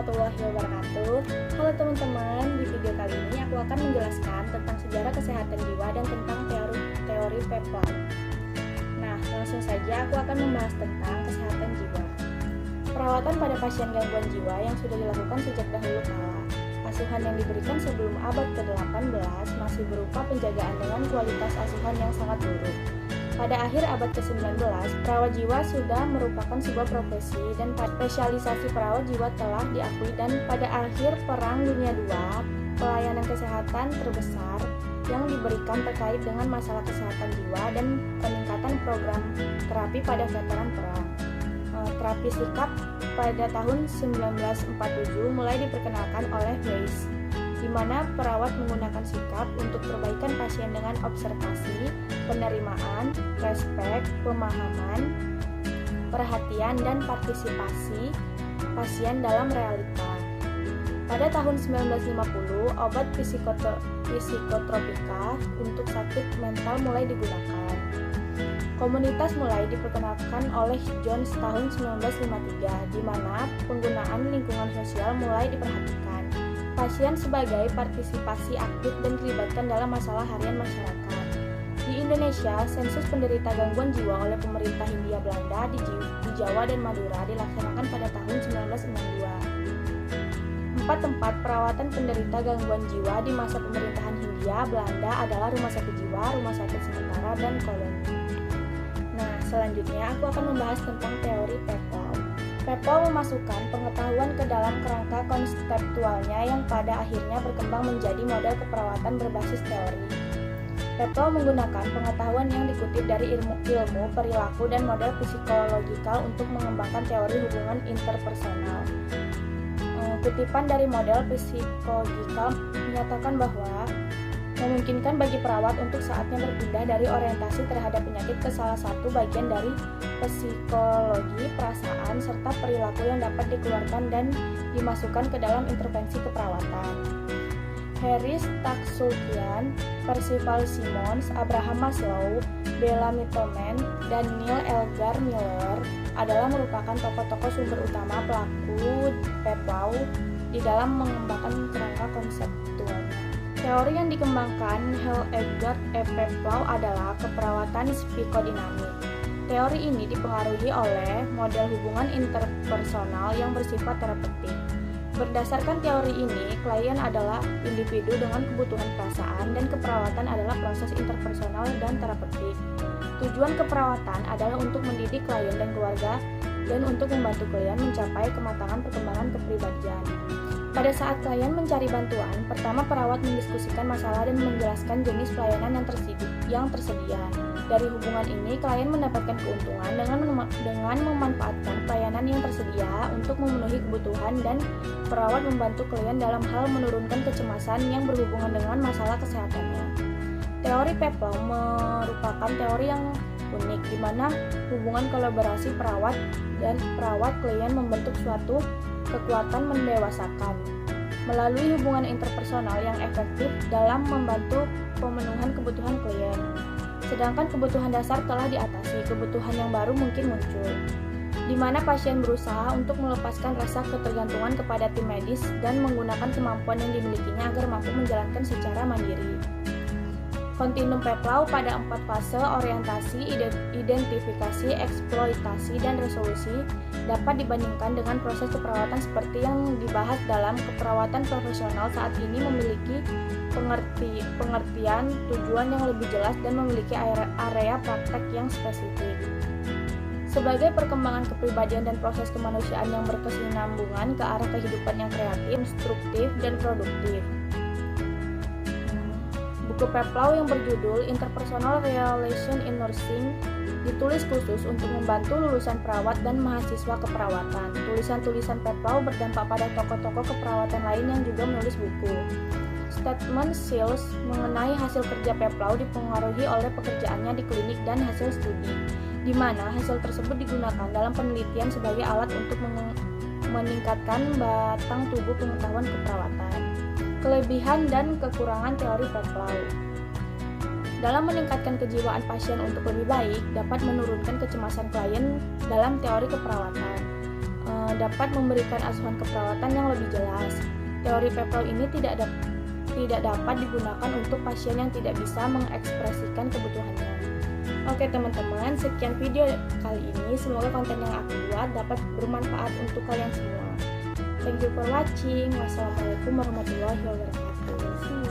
warahmatullahi wabarakatuh. Halo teman-teman, di video kali ini aku akan menjelaskan tentang sejarah kesehatan jiwa dan tentang teori PEPLAU. Nah, langsung saja aku akan membahas tentang kesehatan jiwa. Perawatan pada pasien gangguan jiwa yang sudah dilakukan sejak dahulu kala. Asuhan yang diberikan sebelum abad ke-18 masih berupa penjagaan dengan kualitas asuhan yang sangat buruk. Pada akhir abad ke-19, perawat jiwa sudah merupakan sebuah profesi dan spesialisasi perawat jiwa telah diakui, dan pada akhir Perang Dunia II, pelayanan kesehatan terbesar yang diberikan terkait dengan masalah kesehatan jiwa dan peningkatan program terapi pada veteran perang. Terapi sikap pada tahun 1947 mulai diperkenalkan oleh Weiss, di mana perawat menggunakan sikap untuk perbaikan pasien dengan observasi, penerimaan, respek, pemahaman, perhatian, dan partisipasi pasien dalam realita. Pada tahun 1950, obat psikotropika untuk sakit mental mulai digunakan. Komunitas mulai diperkenalkan oleh Jones tahun 1953, di mana penggunaan lingkungan sosial mulai diperhatikan. Pasien sebagai partisipasi aktif dan dilibatkan dalam masalah harian masyarakat. Di Indonesia, sensus penderita gangguan jiwa oleh pemerintah Hindia Belanda di Jawa dan Madura dilaksanakan pada tahun 1962. 4 tempat perawatan penderita gangguan jiwa di masa pemerintahan Hindia Belanda adalah Rumah Sakit Jiwa, Rumah Sakit Sementara, dan Koloni. Nah, selanjutnya aku akan membahas tentang teori PEPLAU. PEPLAU memasukkan pengetahuan ke dalam kerangka konseptualnya yang pada akhirnya berkembang menjadi model keperawatan berbasis teori. PEPLAU menggunakan pengetahuan yang dikutip dari ilmu perilaku dan model psikologikal untuk mengembangkan teori hubungan interpersonal. Kutipan dari model psikologikal menyatakan bahwa memungkinkan bagi perawat untuk saatnya berpindah dari orientasi terhadap penyakit ke salah satu bagian dari psikologi, perasaan, serta perilaku yang dapat dikeluarkan dan dimasukkan ke dalam intervensi keperawatan. Harris Taksulkian, Percival Simmons, Abraham Maslow, Bella Mittelman, dan Neil Elgar Miller adalah merupakan tokoh-tokoh sumber utama pelaku PEPLAU di dalam mengembangkan kerangka konseptualnya. Teori yang dikembangkan Edgar PEPLAU adalah keperawatan psikodinamik. Teori ini dipengaruhi oleh model hubungan interpersonal yang bersifat terapeutik. Berdasarkan teori ini, klien adalah individu dengan kebutuhan perasaan dan keperawatan adalah proses interpersonal dan terapeutik. Tujuan keperawatan adalah untuk mendidik klien dan keluarga dan untuk membantu klien mencapai kematangan perkembangan kepribadian. Pada saat klien mencari bantuan, pertama perawat mendiskusikan masalah dan menjelaskan jenis pelayanan yang tersedia. Dari hubungan ini, klien mendapatkan keuntungan dengan memanfaatkan pelayanan yang tersedia untuk memenuhi kebutuhan, dan perawat membantu klien dalam hal menurunkan kecemasan yang berhubungan dengan masalah kesehatannya. Teori PEPLAU merupakan teori yang unik, di mana hubungan kolaborasi perawat dan klien membentuk suatu kekuatan mendewasakan melalui hubungan interpersonal yang efektif dalam membantu pemenuhan kebutuhan klien. Sedangkan kebutuhan dasar telah diatasi, kebutuhan yang baru mungkin muncul, di mana pasien berusaha untuk melepaskan rasa ketergantungan kepada tim medis dan menggunakan kemampuan yang dimilikinya agar mampu menjalankan secara mandiri. Kontinum PEPLAU pada 4 fase orientasi, identifikasi, eksploitasi, dan resolusi dapat dibandingkan dengan proses keperawatan seperti yang dibahas dalam keperawatan profesional saat ini, memiliki pengertian, tujuan yang lebih jelas, dan memiliki area praktek yang spesifik. Sebagai perkembangan kepribadian dan proses kemanusiaan yang berkesinambungan ke arah kehidupan yang kreatif, konstruktif, dan produktif. Buku PEPLAU yang berjudul Interpersonal Relation in Nursing ditulis khusus untuk membantu lulusan perawat dan mahasiswa keperawatan. Tulisan-tulisan PEPLAU berdampak pada tokoh-tokoh keperawatan lain yang juga menulis buku. Statement Shields mengenai hasil kerja PEPLAU dipengaruhi oleh pekerjaannya di klinik dan hasil studi, di mana hasil tersebut digunakan dalam penelitian sebagai alat untuk meningkatkan batang tubuh pengetahuan keperawatan. Kelebihan dan kekurangan teori PEPLAU. Dalam meningkatkan kejiwaan pasien untuk lebih baik, dapat menurunkan kecemasan klien dalam teori keperawatan. dapat memberikan asuhan keperawatan yang lebih jelas. Teori PEPLAU ini tidak dapat digunakan untuk pasien yang tidak bisa mengekspresikan kebutuhannya. Oke teman-teman, sekian video kali ini. Semoga konten yang aku buat dapat bermanfaat untuk kalian semua. Thank you for watching. Wassalamualaikum warahmatullahi wabarakatuh.